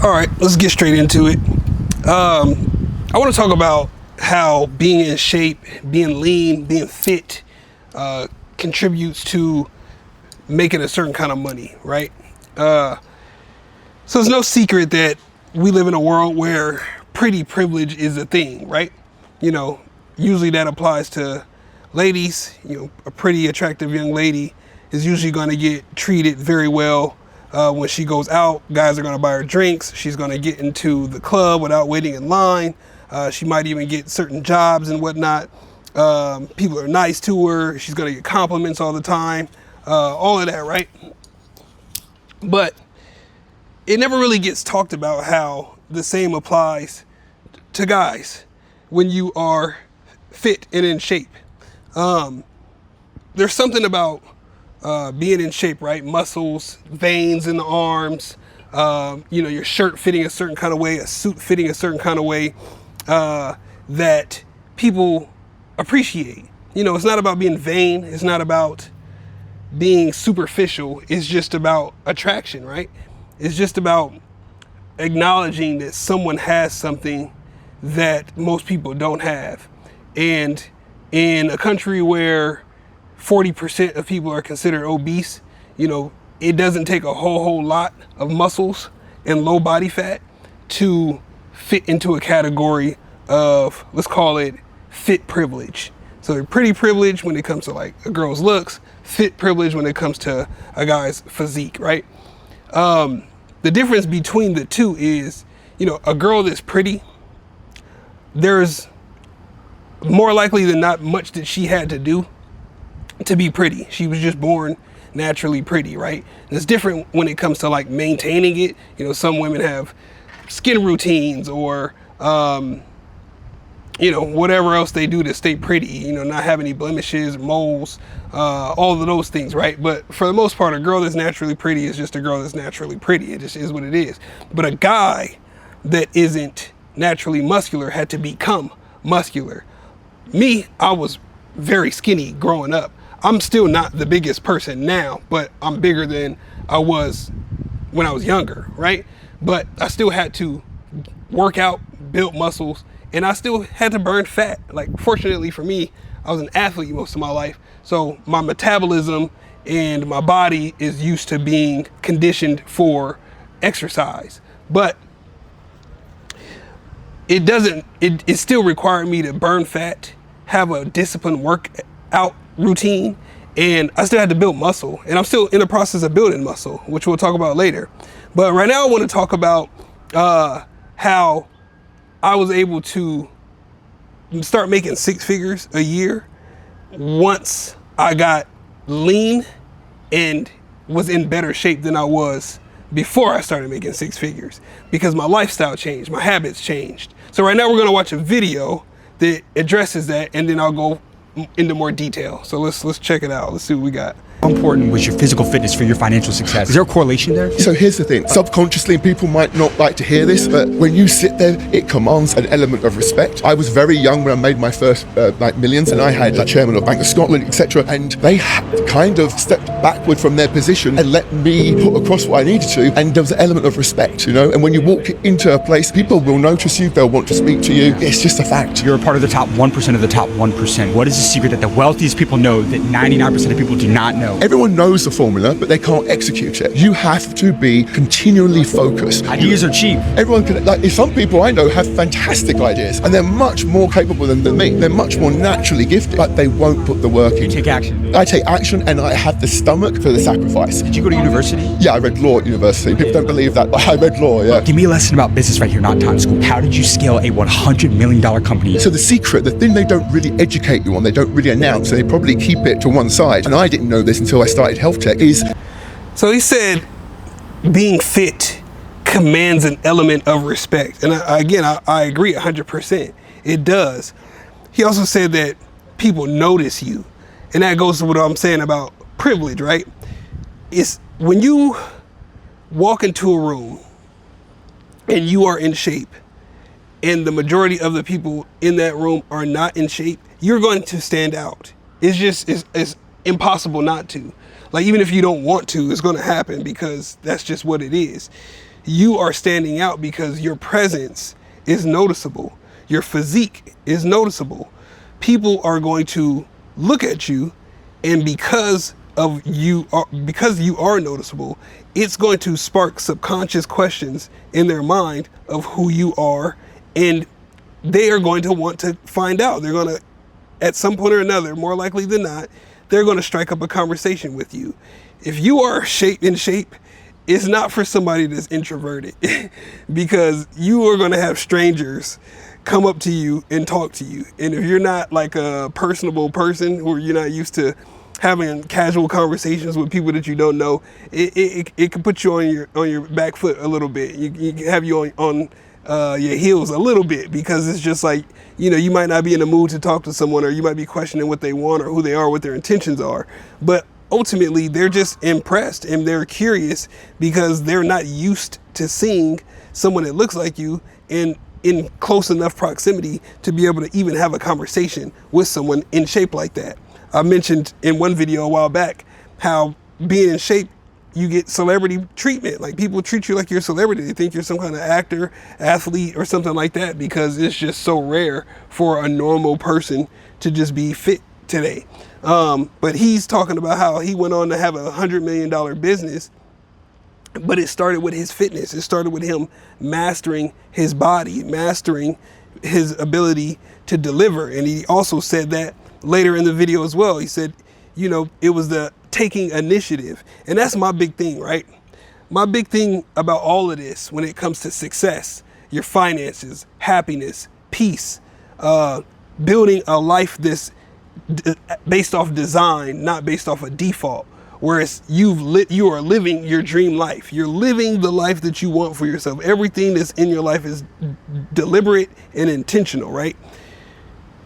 All right, let's get straight into it. I want to talk about how being in shape, being lean, being fit contributes to making a certain kind of money, right? So it's no secret that we live in a world where pretty privilege is a thing, right? You know, usually that applies to ladies. You know, a pretty attractive young lady is usually going to get treated very well. When she goes out, guys are going to buy her drinks. She's going to get into the club without waiting in line. She might even get certain jobs and whatnot. People are nice to her. She's going to get compliments all the time. All of that, right? But it never really gets talked about how the same applies to guys when you are fit and in shape. There's something about being in shape, right? Muscles, veins in the arms, your shirt fitting a certain kind of way, a suit fitting a certain kind of way, that people appreciate. You know, it's not about being vain. It's not about being superficial. It's just about attraction, right? It's just about acknowledging that someone has something that most people don't have. And in a country where 40% of people are considered obese, you know, it doesn't take a whole lot of muscles and low body fat to fit into a category of, let's call it, fit privilege. So pretty privilege when it comes to like a girl's looks, fit privilege when it comes to a guy's physique, right? The difference between the two is, you know, a girl that's pretty, there's more likely than not much that she had to do to be pretty. She was just born naturally pretty, right? And it's different when it comes to like maintaining it. You know, some women have skin routines or, whatever else they do to stay pretty, you know, not have any blemishes, moles, all of those things, right? But for the most part, a girl that's naturally pretty is just a girl that's naturally pretty. It just is what it is. But a guy that isn't naturally muscular had to become muscular. Me, I was very skinny growing up. I'm still not the biggest person now, but I'm bigger than I was when I was younger, right? But I still had to work out, build muscles, and I still had to burn fat. Like, fortunately for me, I was an athlete most of my life, so my metabolism and my body is used to being conditioned for exercise. But it still required me to burn fat, have a disciplined workout routine, and I still had to build muscle, and I'm still in the process of building muscle, which we'll talk about later. But right now I want to talk about how I was able to start making six figures a year once I got lean and was in better shape than I was before I started making six figures, because my lifestyle changed, my habits changed. So right now we're going to watch a video that addresses that, and then I'll go into more detail. So let's check it out. Let's see what we got. How important was your physical fitness for your financial success? Is there a correlation there? So here's the thing. Subconsciously, people might not like to hear this, but when you sit there, it commands an element of respect. I was very young when I made my first millions, and I had the chairman of Bank of Scotland, etc. And they kind of stepped backward from their position and let me put across what I needed to. And there was an element of respect, you know. And when you walk into a place, people will notice you. They'll want to speak to you. It's just a fact. You're a part of the top 1% of the top 1%. What is the secret that the wealthiest people know that 99% of people do not know? Everyone knows the formula, but they can't execute it. You have to be continually focused. Ideas are cheap. Everyone can, some people I know have fantastic ideas, and they're much more capable than me. They're much more naturally gifted, but they won't put the work in. You take action. I take action, and I have the stomach for the sacrifice. Did you go to university? Yeah, I read law at university. People don't believe that, but I read law, yeah. Give me a lesson about business right here, not time school. How did you scale a $100 million company? So the secret, the thing they don't really educate you on, they don't really announce, and they probably keep it to one side, and I didn't know this until I started health tech, is... So he said being fit commands an element of respect. And I agree 100%. It does. He also said that people notice you. And that goes to what I'm saying about privilege, right? It's when you walk into a room and you are in shape, and the majority of the people in that room are not in shape, you're going to stand out. It's impossible not to. Like, even if you don't want to, it's going to happen, because that's just what it is. you are standing out because your presence is noticeable. Your physique is noticeable. People are going to look at you, and because you are noticeable, it's going to spark subconscious questions in their mind of who you are, and they are going to want to find out. They're going to, at some point or another, more likely than not, they're going to strike up a conversation with you. If you are in shape, it's not for somebody that's introverted because you are going to have strangers come up to you and talk to you. And if you're not like a personable person, or you're not used to having casual conversations with people that you don't know, it can put you on your back foot a little bit. You can have you on your heels a little bit, because it's just like, you might not be in the mood to talk to someone, or you might be questioning what they want or who they are, what their intentions are. But ultimately, they're just impressed and they're curious because they're not used to seeing someone that looks like you in close enough proximity to be able to even have a conversation with someone in shape like that. I mentioned in one video a while back how being in shape, you get celebrity treatment. Like, people treat you like you're a celebrity. They think you're some kind of actor, athlete, or something like that, because it's just so rare for a normal person to just be fit today. But he's talking about how he went on to have $100 million business, but it started with his fitness. It started with him mastering his body, mastering his ability to deliver. And he also said that later in the video as well. He said, it was the taking initiative. And that's my big thing, right? My big thing about all of this when it comes to success, your finances, happiness, peace, building a life that's based off design, not based off a default. Whereas you are living your dream life. You're living the life that you want for yourself. Everything that's in your life is deliberate and intentional, right?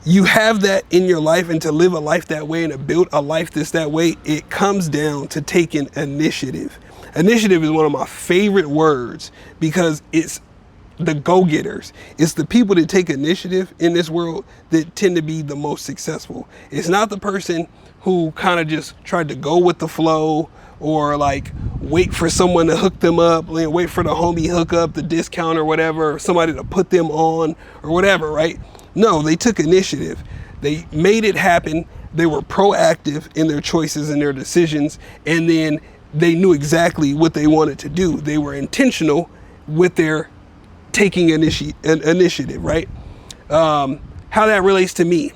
You have that in your life, and to live a life that way and to build a life that's that way, it comes down to taking initiative. Initiative is one of my favorite words because it's the go-getters. It's the people that take initiative in this world that tend to be the most successful. It's not the person who kind of just tried to go with the flow, or like wait for someone to hook them up, wait for the homie hook up, the discount or whatever, or somebody to put them on or whatever, right? No, they took initiative. They made it happen. They were proactive in their choices and their decisions, and then they knew exactly what they wanted to do. They were intentional with their taking initiative, right? How that relates to me.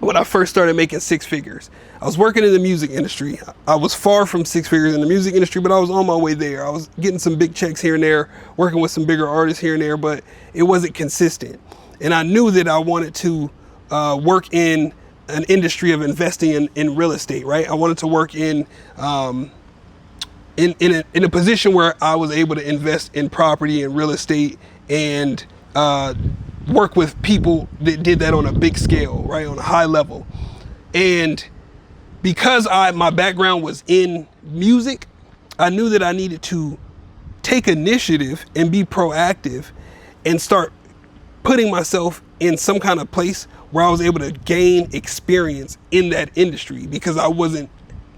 When I first started making six figures, I was working in the music industry. I was far from six figures in the music industry, but I was on my way there. I was getting some big checks here and there, working with some bigger artists here and there, but it wasn't consistent. And I knew that I wanted to work in an industry of investing in real estate, right? I wanted to work in a position where I was able to invest in property and real estate, and work with people that did that on a big scale, right, on a high level. And because my background was in music, I knew that I needed to take initiative and be proactive and start putting myself in some kind of place where I was able to gain experience in that industry, because I wasn't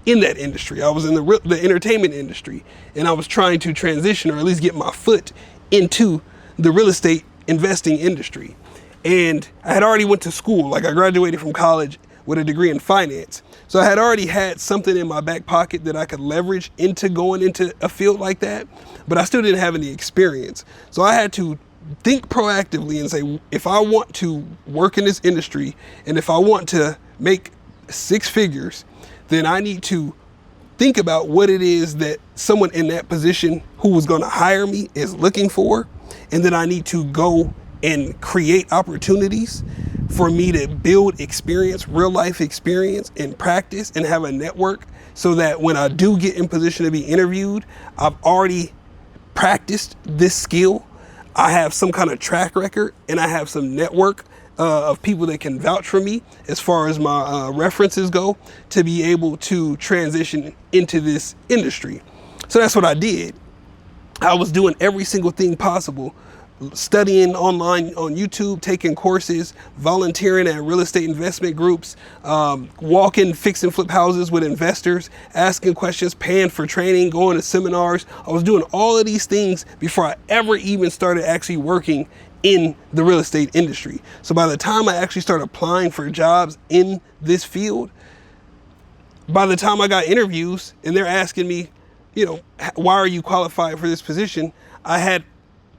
in that industry. I was in the entertainment industry, and I was trying to transition, or at least get my foot into the real estate investing industry. And I had already went to school. Like, I graduated from college with a degree in finance. So I had already had something in my back pocket that I could leverage into going into a field like that, but I still didn't have any experience. So I had to think proactively and say, if I want to work in this industry, and if I want to make six figures, then I need to think about what it is that someone in that position who was going to hire me is looking for. And then I need to go and create opportunities for me to build experience, real life experience, and practice, and have a network, so that when I do get in position to be interviewed, I've already practiced this skill. I have some kind of track record, and I have some network of people that can vouch for me as far as my references go, to be able to transition into this industry. So that's what I did. I was doing every single thing possible studying online on YouTube, taking courses, volunteering at real estate investment groups, walking, fix and flip houses with investors, asking questions, paying for training, going to seminars. I was doing all of these things before I ever even started actually working in the real estate industry. So by the time I actually started applying for jobs in this field, by the time I got interviews and they're asking me, why are you qualified for this position? I had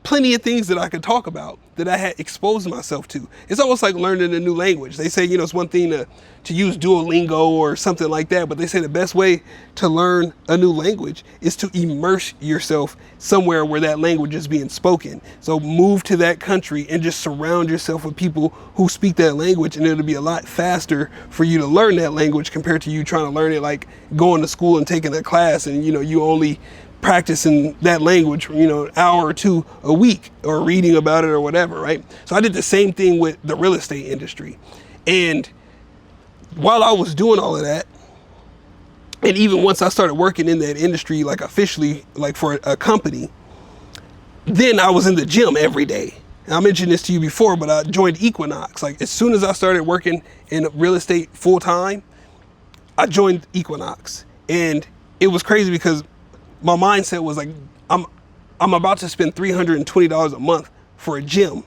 plenty of things that I could talk about that I had exposed myself to. It's almost like learning a new language. They say, it's one thing to use Duolingo or something like that, but they say the best way to learn a new language is to immerse yourself somewhere where that language is being spoken. So move to that country and just surround yourself with people who speak that language, and it'll be a lot faster for you to learn that language compared to you trying to learn it like going to school and taking a class and you only practicing that language, an hour or two a week or reading about it or whatever, right? So I did the same thing with the real estate industry. And while I was doing all of that, and even once I started working in that industry, like officially, like for a company, then I was in the gym every day. And I mentioned this to you before, but I joined Equinox. Like as soon as I started working in real estate full time, I joined Equinox. And it was crazy because my mindset was like, I'm about to spend $320 a month for a gym,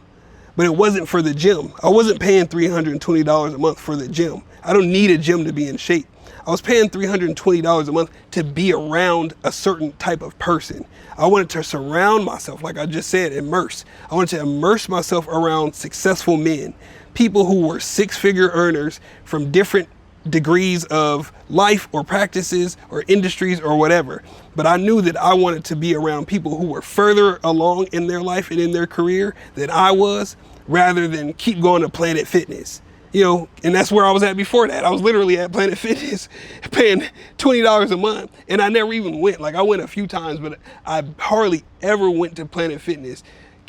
but it wasn't for the gym. I wasn't paying $320 a month for the gym. I don't need a gym to be in shape. I was paying $320 a month to be around a certain type of person. I wanted to surround myself, like I just said, immerse. I wanted to immerse myself around successful men, people who were six-figure earners from different degrees of life or practices or industries or whatever. But I knew that I wanted to be around people who were further along in their life and in their career than I was, rather than keep going to Planet Fitness. And that's where I was at before that. I was literally at Planet Fitness paying $20 a month, and I never even went. Like I went a few times, but I hardly ever went to Planet Fitness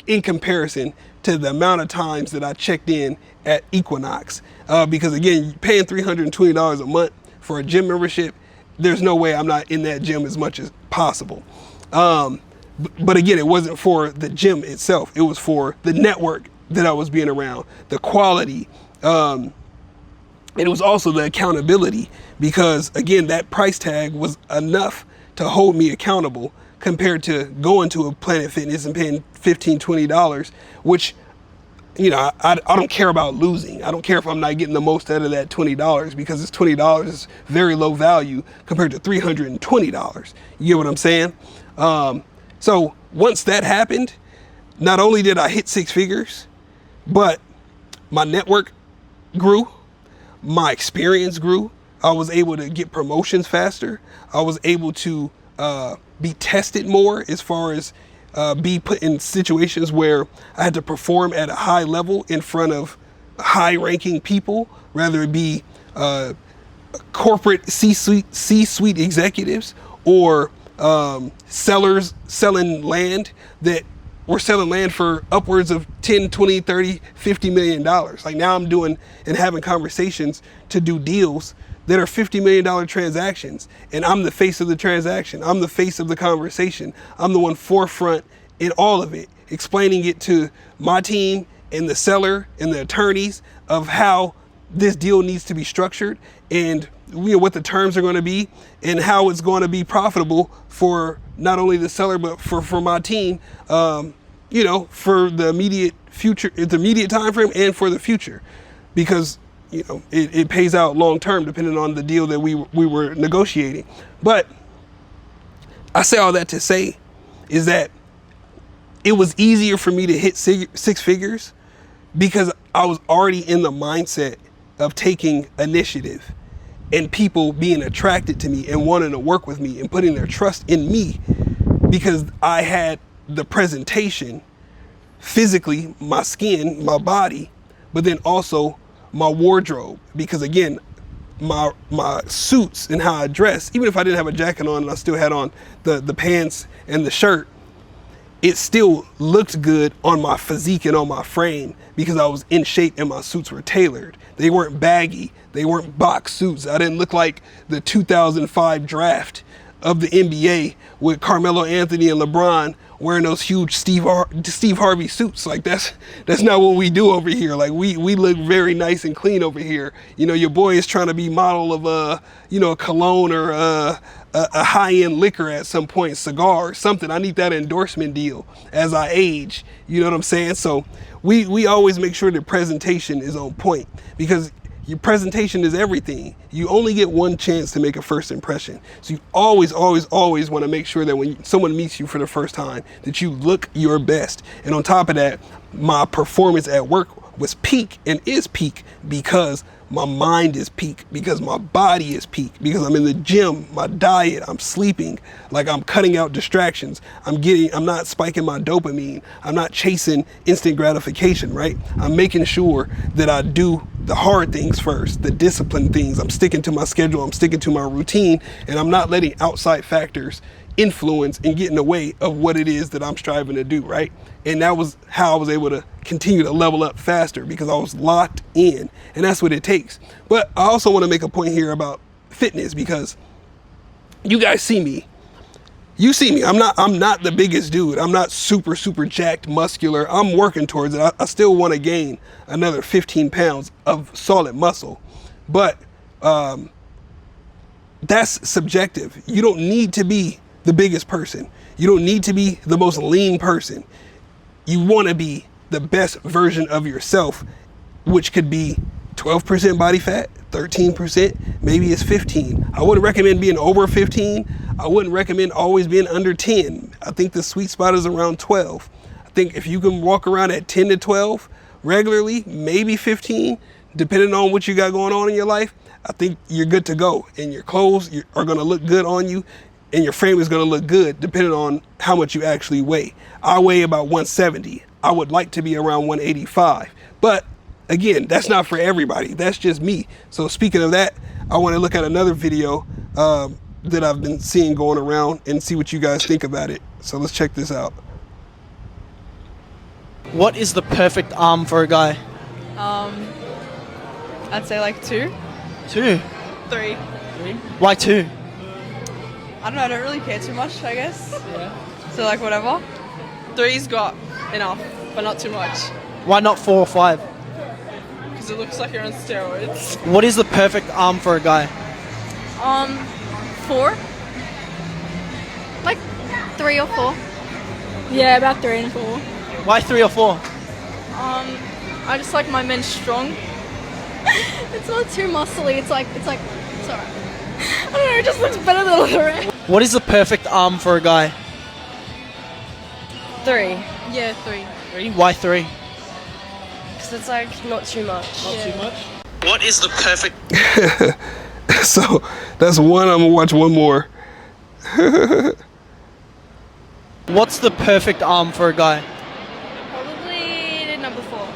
in comparison to the amount of times that I checked in at Equinox. Because again, paying $320 a month for a gym membership, there's no way I'm not in that gym as much as possible. But again, it wasn't for the gym itself. It was for the network that I was being around, the quality. And it was also the accountability, because again, that price tag was enough to hold me accountable compared to going to a Planet Fitness and paying $15, $20, which, I don't care about losing. I don't care if I'm not getting the most out of that $20, because it's $20 is very low value compared to $320. You get what I'm saying? So once that happened, not only did I hit six figures, but my network grew, my experience grew. I was able to get promotions faster. I was able to be tested more, as far as be put in situations where I had to perform at a high level in front of high-ranking people, whether it be corporate C-suite executives or sellers selling land that were selling land for upwards of 10, 20, 30, 50 million dollars. Like now I'm doing and having conversations to do deals that are $50 million transactions, and I'm the face of the transaction. I'm the face of the conversation. I'm the one forefront in all of it, explaining it to my team and the seller and the attorneys of how this deal needs to be structured, and what the terms are going to be, and how it's going to be profitable for not only the seller but for my team. For the immediate future, the immediate time frame, and for the future, because it pays out long term depending on the deal that we were negotiating. But I say all that to say is that it was easier for me to hit six figures because I was already in the mindset of taking initiative and people being attracted to me and wanting to work with me and putting their trust in me, because I had the presentation physically, my skin, my body, but then also my wardrobe, because again, my suits and how I dress, even if I didn't have a jacket on and I still had on the pants and the shirt, it still looked good on my physique and on my frame because I was in shape and my suits were tailored. They weren't baggy. They weren't box suits. I didn't look like the 2005 draft of the NBA with Carmelo Anthony and LeBron wearing those huge Steve Harvey suits. Like that's not what we do over here. Like we look very nice and clean over here. You know, your boy is trying to be model of a cologne or a high-end liquor at some point, cigar or something. I need that endorsement deal as I age. You know what I'm saying? So we always make sure the presentation is on point, because your presentation is everything. You only get one chance to make a first impression. So you always want to make sure that when someone meets you for the first time, that you look your best. And on top of that, my performance at work was peak and is peak because my mind is peak, because my body is peak, because I'm in the gym, my diet, I'm sleeping, like I'm cutting out distractions. I'm not spiking my dopamine. I'm not chasing instant gratification, right? I'm making sure that I do the hard things first, the disciplined things. I'm sticking to my schedule, I'm sticking to my routine, and I'm not letting outside factors influence and get in the way of what it is that I'm striving to do, right? And that was how I was able to continue to level up faster, because I was locked in, and that's what it takes. But I also want to make a point here about fitness, because you guys see me. You see me. I'm not the biggest dude. I'm not super jacked, muscular. I'm working towards it. I still want to gain another 15 pounds of solid muscle, but that's subjective. You don't need to be the biggest person. You don't need to be the most lean person. You want to be the best version of yourself, which could be 12% body fat, 13%, maybe it's 15. I wouldn't recommend being over 15. I wouldn't recommend always being under 10. I think the sweet spot is around 12. I think if you can walk around at 10 to 12 regularly, maybe 15, depending on what you got going on in your life, I think you're good to go. And your clothes are going to look good on you, and your frame is going to look good depending on how much you actually weigh. I weigh about 170. I would like to be around 185. But again, that's not for everybody. That's just me. So speaking of that, I want to look at another video that I've been seeing going around and see what you guys think about it. So let's check this out. What is the perfect arm for a guy? I'd say like 2. 2. 3. Why 2? I don't know, I don't really care too much, I guess. Yeah. So like whatever. 3's got enough, but not too much. Why not 4 or 5? Because it looks like you're on steroids. What is the perfect arm for a guy? 4. Like 3 or 4. Yeah, about 3 and 4. Why 3 or 4? I just like my men strong. It's not too muscly. It's alright. I don't know, it just looks better than the rest. What is the perfect arm for a guy? 3. Yeah, 3. 3. Why 3? Because it's like not too much. Not too much. What is the perfect? So that's one. I'm gonna watch one more. What's the perfect arm for a guy? Probably number 4.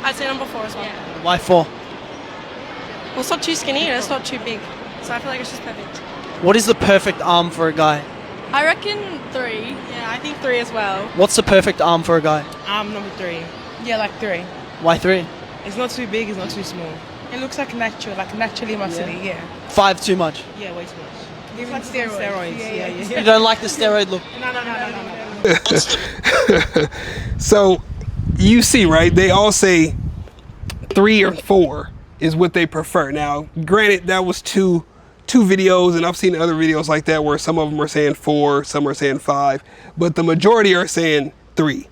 I'd say number 4 as well. Yeah. Why 4? Well, it's not too skinny and it's not too big. So I feel like it's just perfect. What is the perfect arm for a guy? I reckon 3. Yeah, I think 3 as well. What's the perfect arm for a guy? Number 3. Yeah, like 3. Why 3? It's not too big, it's not too small. It looks like natural, like naturally muscly, yeah. 5 too much. Yeah, way too much. It's like steroids. Yeah. You don't like the steroid look? No. So you see, right? They all say 3 or 4 is what they prefer. Now, granted, that was two videos, and I've seen other videos like that where some of them are saying 4, some are saying 5, but the majority are saying 3.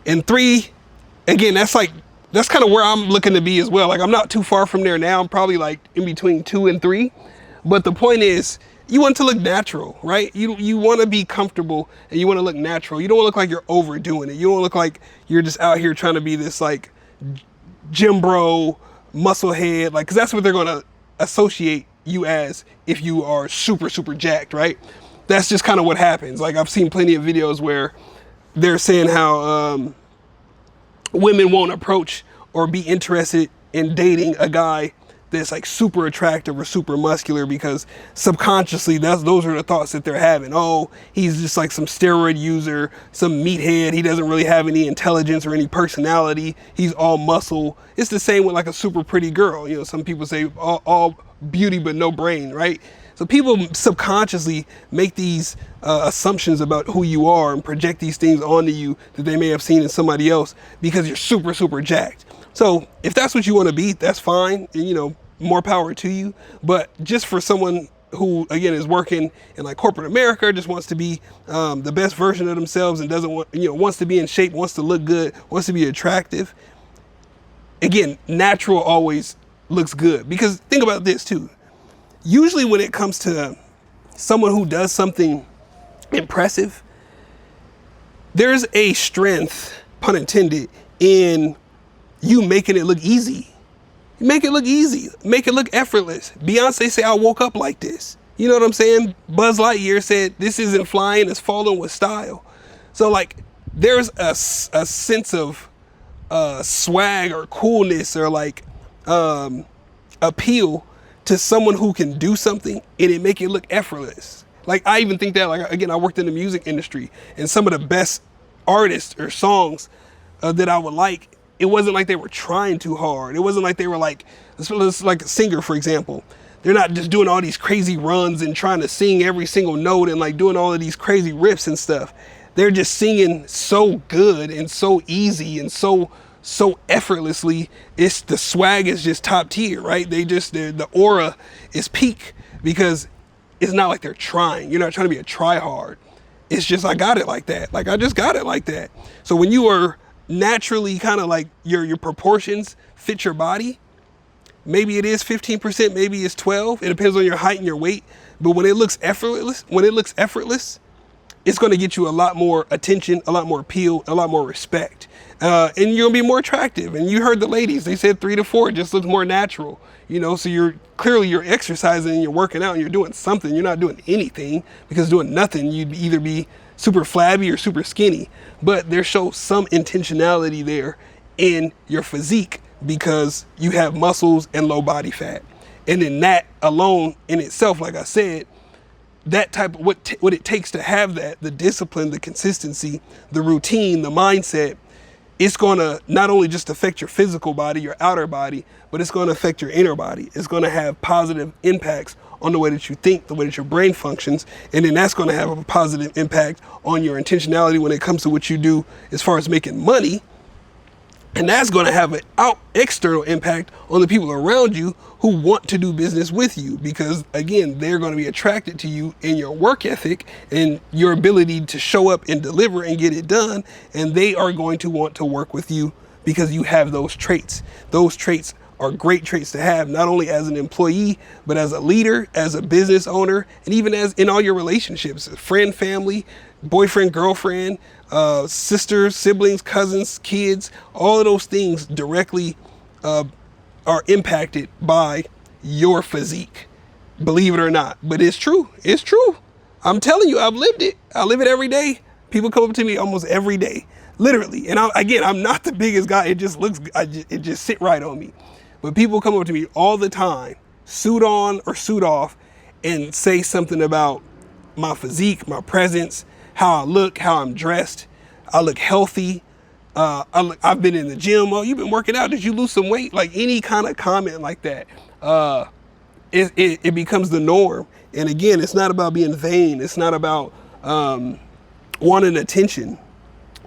And 3, again, that's kind of where I'm looking to be as well. Like, I'm not too far from there now. I'm probably like in between 2 and 3. But the point is, you want to look natural, right? You want to be comfortable and you want to look natural. You don't want to look like you're overdoing it. You don't want to look like you're just out here trying to be this like gym bro, muscle head, like, because that's what they're going to associate you as if you are super jacked, right? That's just kind of what happens. Like, I've seen plenty of videos where they're saying how women won't approach or be interested in dating a guy that's like super attractive or super muscular, because subconsciously those are the thoughts that they're having. Oh, he's just like some steroid user, some meathead. He doesn't really have any intelligence or any personality. He's all muscle. It's the same with like a super pretty girl. You know, some people say all beauty but no brain, right? So people subconsciously make these assumptions about who you are and project these things onto you that they may have seen in somebody else because you're super, super jacked. So if that's what you want to be, that's fine. And, you know, more power to you. But just for someone who, again, is working in like corporate America, just wants to be the best version of themselves and doesn't want, you know, wants to be in shape, wants to look good, wants to be attractive. Again, natural always looks good, because think about this too. Usually when it comes to someone who does something impressive, there's a strength, pun intended, in you making it look easy. Make it look easy. Make it look effortless. Beyonce said, I woke up like this. You know what I'm saying? Buzz Lightyear said, this isn't flying, it's falling with style. So like, there's a sense of swag or coolness or like appeal to someone who can do something and it make it look effortless. Like, I even think that, like, again, I worked in the music industry, and some of the best artists or songs that I would like, it wasn't like they were trying too hard. It wasn't like they were like a singer, for example. They're not just doing all these crazy runs and trying to sing every single note and like doing all of these crazy riffs and stuff. They're just singing so good and so easy and so effortlessly. It's the swag is just top tier, right? The aura is peak because it's not like they're trying. You're not trying to be a try hard. It's just, I got it like that. Like, I just got it like that. So when you are naturally kind of like your proportions fit your body, maybe it is 15%, maybe it's 12. It depends on your height and your weight. But when it looks effortless, it's going to get you a lot more attention, a lot more appeal, a lot more respect. And you're going to be more attractive. And you heard the ladies, they said 3 to 4, it just looks more natural. You know, so you're exercising and you're working out and you're doing something. You're not doing anything, because doing nothing, you'd either be super flabby or super skinny. But there shows some intentionality there in your physique because you have muscles and low body fat. And then that alone in itself, like I said, that type of what it takes to have that, the discipline, the consistency, the routine, the mindset, it's going to not only just affect your physical body, your outer body, but it's going to affect your inner body. It's going to have positive impacts on the way that you think, the way that your brain functions. And then that's going to have a positive impact on your intentionality when it comes to what you do as far as making money. And that's going to have an external impact on the people around you who want to do business with you, because again, they're going to be attracted to you and your work ethic and your ability to show up and deliver and get it done. And they are going to want to work with you because you have those traits. Those traits are great traits to have, not only as an employee, but as a leader, as a business owner, and even as in all your relationships, friend, family, boyfriend, girlfriend, sisters, siblings, cousins, kids. All of those things directly are impacted by your physique, believe it or not. But it's true. It's true. I'm telling you, I've lived it. I live it every day. People come up to me almost every day, literally. And I'm not the biggest guy. It just looks, it just sit right on me. But people come up to me all the time, suit on or suit off, and say something about my physique, my presence, how I look, how I'm dressed. I look healthy. I've been in the gym. Oh, you've been working out. Did you lose some weight? Like any kind of comment like that, it becomes the norm. And again, it's not about being vain. It's not about wanting attention.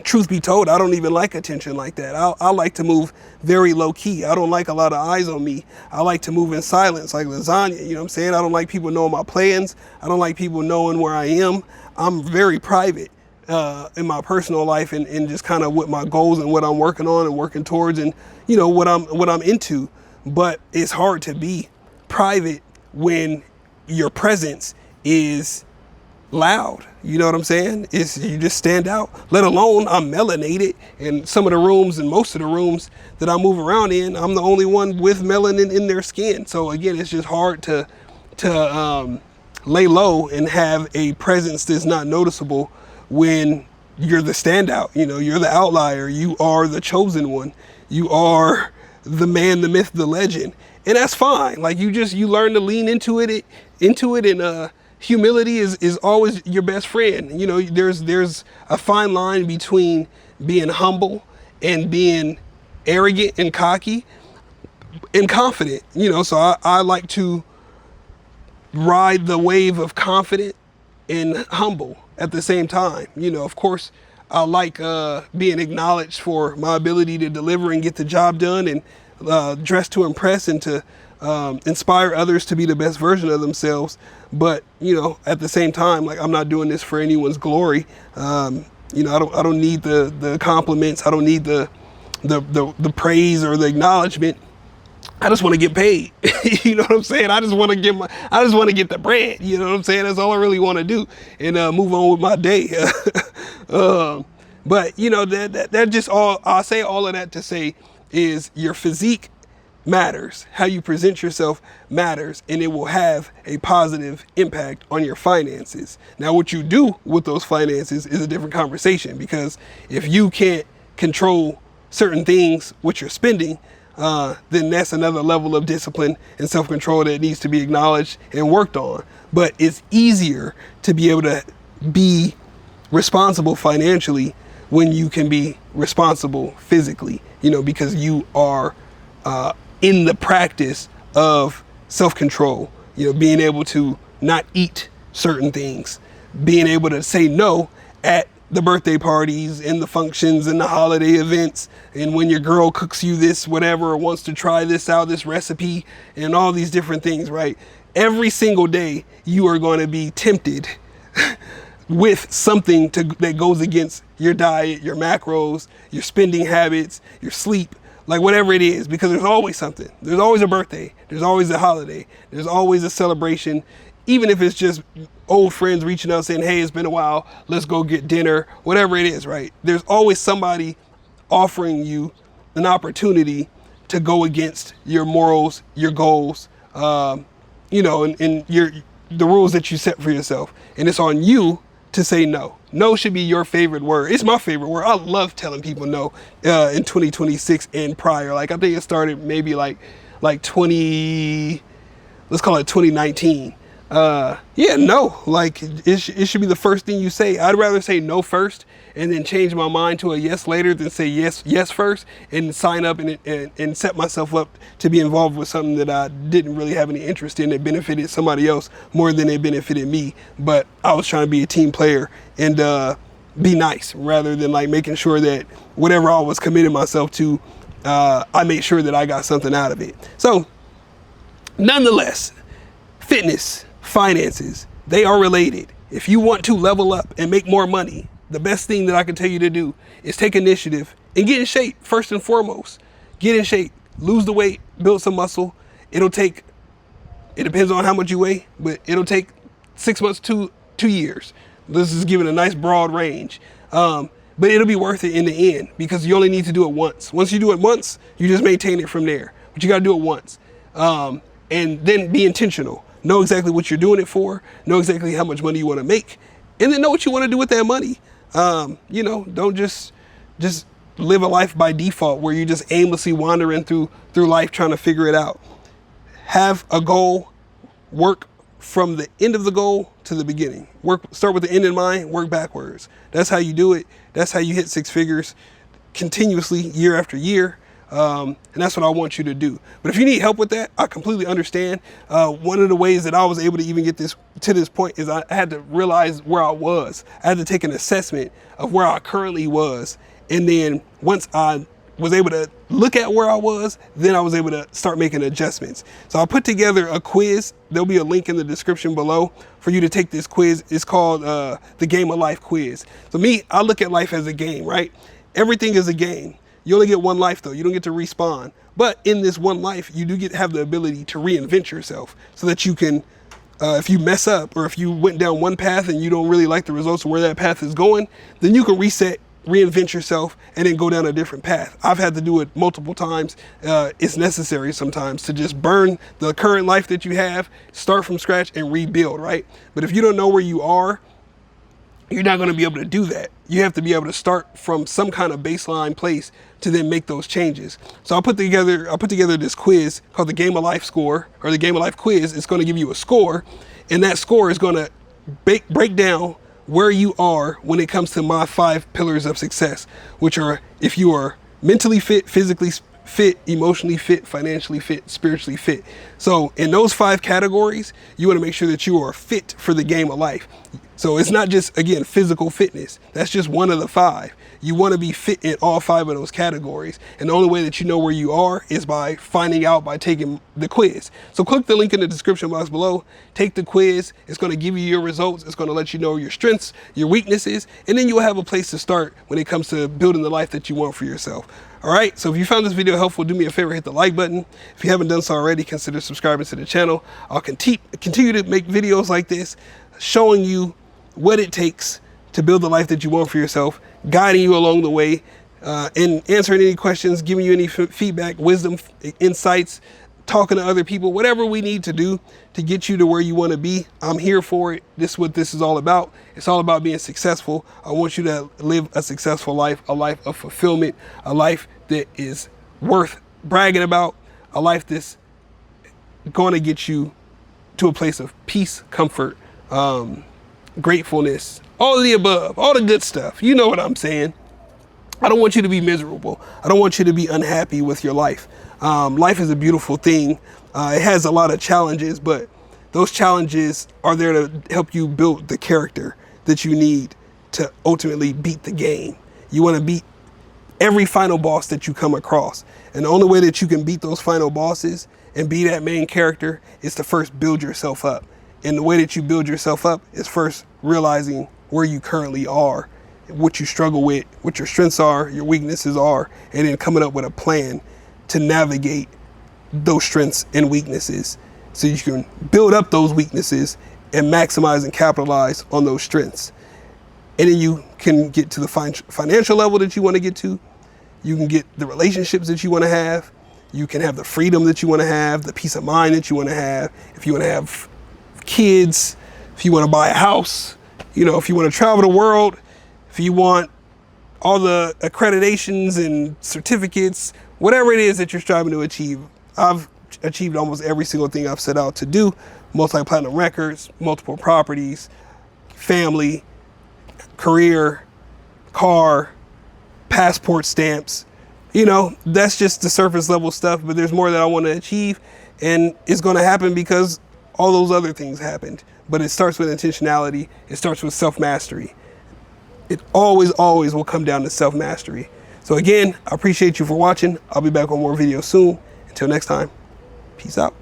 Truth be told, I don't even like attention like that. I like to move very low key. I don't like a lot of eyes on me. I like to move in silence like lasagna. You know what I'm saying? I don't like people knowing my plans. I don't like people knowing where I am. I'm very private in my personal life and just kind of what my goals and what I'm working on and working towards and, you know, what I'm into. But it's hard to be private when your presence is loud. You know what I'm saying? You just stand out, let alone I'm melanated. And some of the rooms and most of the rooms that I move around in, I'm the only one with melanin in their skin. So again, it's just hard to lay low and have a presence that's not noticeable when you're the standout. You know, you're the outlier. You are the chosen one. You are the man, the myth, the legend. And that's fine. Like you learn to lean into it and humility is always your best friend. You know, there's a fine line between being humble and being arrogant and cocky and confident. You know, so I like to ride the wave of confident and humble at the same time. You know, of course, I like being acknowledged for my ability to deliver and get the job done, and dress to impress and to inspire others to be the best version of themselves. But, you know, at the same time, like, I'm not doing this for anyone's glory. You know, I don't need the compliments. I don't need the praise or the acknowledgement. I just want to get paid. You know what I'm saying? I just want to get the bread. You know what I'm saying? That's all I really want to do, and move on with my day. But you know, that just all, I'll say all of that to say is your physique matters. How you present yourself matters, and it will have a positive impact on your finances. Now, what you do with those finances is a different conversation, because if you can't control certain things with your spending, then that's another level of discipline and self-control that needs to be acknowledged and worked on. But it's easier to be able to be responsible financially when you can be responsible physically, you know, because you are in the practice of self-control, you know, being able to not eat certain things, being able to say no at the birthday parties and the functions and the holiday events, and when your girl cooks you this whatever, or wants to try this out, this recipe, and all these different things, right? Every single day you are going to be tempted with something that goes against your diet, your macros, your spending habits, your sleep, like whatever it is, because there's always something. There's always a birthday, there's always a holiday, there's always a celebration. Even if it's just old friends reaching out saying, hey, it's been a while, let's go get dinner, whatever it is, right? There's always somebody offering you an opportunity to go against your morals, your goals, you know, and the rules that you set for yourself. And it's on you to say no. No should be your favorite word. It's my favorite word. I love telling people no in 2026 and prior. Like, I think it started maybe like 20, let's call it 2019. Yeah, no, like it should be the first thing you say. I'd rather say no first and then change my mind to a yes later than say yes first and sign up and set myself up to be involved with something that I didn't really have any interest in, that benefited somebody else more than it benefited me. But I was trying to be a team player and be nice, rather than like making sure that whatever I was committing myself to, I made sure that I got something out of it. So nonetheless, fitness, finances, they are related. If you want to level up and make more money, the best thing that I can tell you to do is take initiative and get in shape. First and foremost, get in shape, lose the weight, build some muscle. It depends on how much you weigh, but it'll take 6 months to 2 years. This is giving a nice broad range. But it'll be worth it in the end, because you only need to do it once. Once you do it once, you just maintain it from there. But you got to do it once. And then be intentional. Know exactly what you're doing it for. Know exactly how much money you want to make. And then know what you want to do with that money. You know, don't just live a life by default where you're just aimlessly wandering through life trying to figure it out. Have a goal. Work from the end of the goal to the beginning. Start with the end in mind, work backwards. That's how you do it. That's how you hit 6 figures continuously, year after year. And that's what I want you to do. But if you need help with that, I completely understand. One of the ways that I was able to even get to this point is I had to realize where I was. I had to take an assessment of where I currently was. And then once I was able to look at where I was, then I was able to start making adjustments. So I put together a quiz. There'll be a link in the description below for you to take this quiz. It's called the Game of Life quiz. So I look at life as a game, right? Everything is a game. You only get one life though. You don't get to respawn. But in this one life, you do have the ability to reinvent yourself, so that you can, if you mess up, or if you went down one path and you don't really like the results of where that path is going, then you can reset, reinvent yourself, and then go down a different path. I've had to do it multiple times. It's necessary sometimes to just burn the current life that you have, start from scratch and rebuild, right? But if you don't know where you are, you're not going to be able to do that. You have to be able to start from some kind of baseline place to then make those changes. So I put together this quiz called the Game of Life score, or the Game of Life quiz. It's going to give you a score, and that score is going to break down where you are when it comes to my 5 pillars of success, which are: if you are mentally fit, physically fit, emotionally fit, financially fit, spiritually fit. So in those 5 categories, you want to make sure that you are fit for the game of life. So it's not just, again, physical fitness. That's just one of the 5. You want to be fit in all 5 of those categories. And the only way that you know where you are is by finding out by taking the quiz. So click the link in the description box below, take the quiz. It's going to give you your results. It's going to let you know your strengths, your weaknesses, and then you'll have a place to start when it comes to building the life that you want for yourself. All right, so if you found this video helpful, do me a favor, hit the like button. If you haven't done so already, consider subscribing to the channel. I'll continue to make videos like this, showing you what it takes to build the life that you want for yourself, guiding you along the way, and answering any questions, giving you any feedback, wisdom, insights, talking to other people, whatever we need to do to get you to where you want to be. I'm here for it. This is what this is all about. It's all about being successful. I want you to live a successful life, a life of fulfillment, a life that is worth bragging about, a life that's going to get you to a place of peace, comfort, gratefulness, all of the above, all the good stuff. You know what I'm saying? I don't want you to be miserable. I don't want you to be unhappy with your life. Life is a beautiful thing. It has a lot of challenges, but those challenges are there to help you build the character that you need to ultimately beat the game. You want to beat every final boss that you come across. And the only way that you can beat those final bosses and be that main character is to first build yourself up. And the way that you build yourself up is first realizing where you currently are, what you struggle with, what your strengths are, your weaknesses are, and then coming up with a plan to navigate those strengths and weaknesses so you can build up those weaknesses and maximize and capitalize on those strengths. And then you can get to the financial level that you want to get to. You can get the relationships that you want to have. You can have the freedom that you want to have, the peace of mind that you want to have. If you want to have kids, if you want to buy a house, you know, if you want to travel the world, if you want all the accreditations and certificates, whatever it is that you're striving to achieve. I've achieved almost every single thing I've set out to do. Multi-platinum records, multiple properties, family, career, car, passport stamps. You know, that's just the surface level stuff, but there's more that I want to achieve, and it's going to happen because all those other things happened. But it starts with intentionality. It starts with self-mastery. It always will come down to self-mastery. So again, I appreciate you for watching. I'll be back on more videos soon. Until next time, peace out.